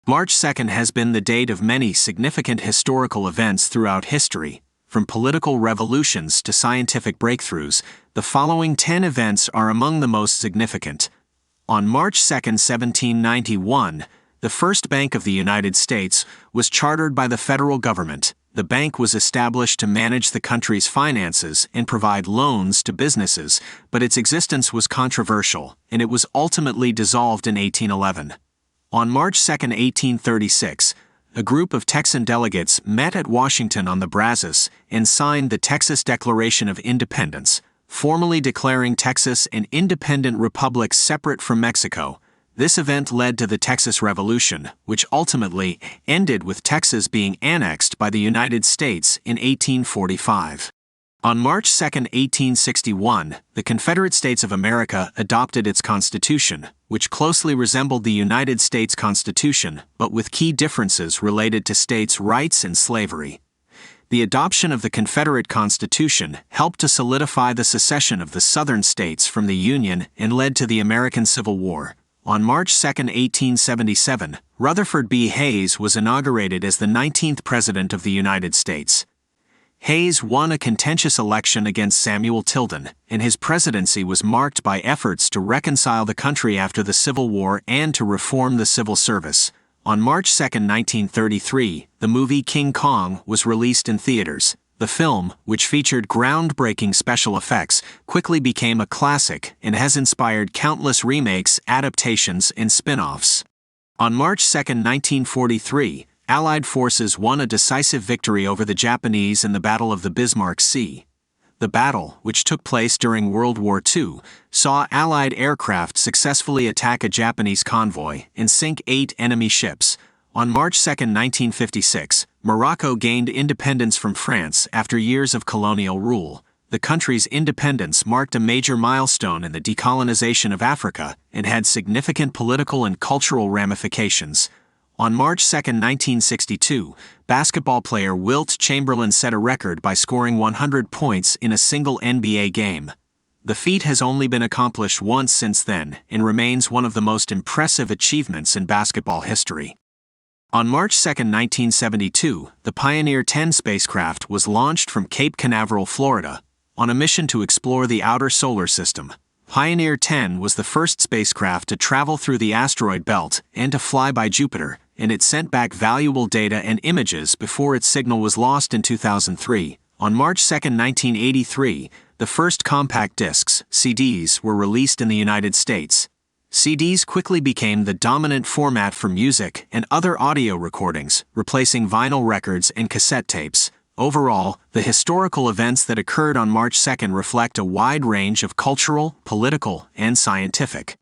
March 2nd has been the date of many significant historical events throughout history. From political revolutions to scientific breakthroughs, the following 10 events are among the most significant. On March 2, 1791, the first bank of the United States was chartered by the federal government. The bank was established to manage the country's finances and provide loans to businesses, but its existence was controversial, and it was ultimately dissolved in 1811. On March 2, 1836, a group of Texan delegates met at Washington-on-the-Brazos and signed the Texas Declaration of Independence, formally declaring Texas an independent republic separate from Mexico. This event led to the Texas Revolution, which ultimately ended with Texas being annexed by the United States in 1845. On March 2, 1861, the Confederate States of America adopted its Constitution, which closely resembled the United States Constitution, but with key differences related to states' rights and slavery. The adoption of the Confederate Constitution helped to solidify the secession of the Southern states from the Union and led to the American Civil War. On March 2, 1877, Rutherford B. Hayes was inaugurated as the 19th President of the United States. Hayes won a contentious election against Samuel Tilden, and his presidency was marked by efforts to reconcile the country after the Civil War and to reform the civil service. On March 2, 1933, the movie King Kong was released in theaters. The film, which featured groundbreaking special effects, quickly became a classic and has inspired countless remakes, adaptations, and spin-offs. On March 2, 1943, Allied forces won a decisive victory over the Japanese in the Battle of the Bismarck Sea. The battle, which took place during World War II, saw Allied aircraft successfully attack a Japanese convoy and sink 8 enemy ships. On March 2, 1956, Morocco gained independence from France after years of colonial rule. The country's independence marked a major milestone in the decolonization of Africa and had significant political and cultural ramifications. On March 2, 1962, basketball player Wilt Chamberlain set a record by scoring 100 points in a single NBA game. The feat has only been accomplished once since then and remains one of the most impressive achievements in basketball history. On March 2, 1972, the Pioneer 10 spacecraft was launched from Cape Canaveral, Florida, on a mission to explore the outer solar system. Pioneer 10 was the first spacecraft to travel through the asteroid belt and to fly by Jupiter, and it sent back valuable data and images before its signal was lost in 2003. On March 2, 1983, the first compact discs, CDs, were released in the United States. CDs quickly became the dominant format for music and other audio recordings, replacing vinyl records and cassette tapes. Overall, the historical events that occurred on March 2 reflect a wide range of cultural, political, and scientific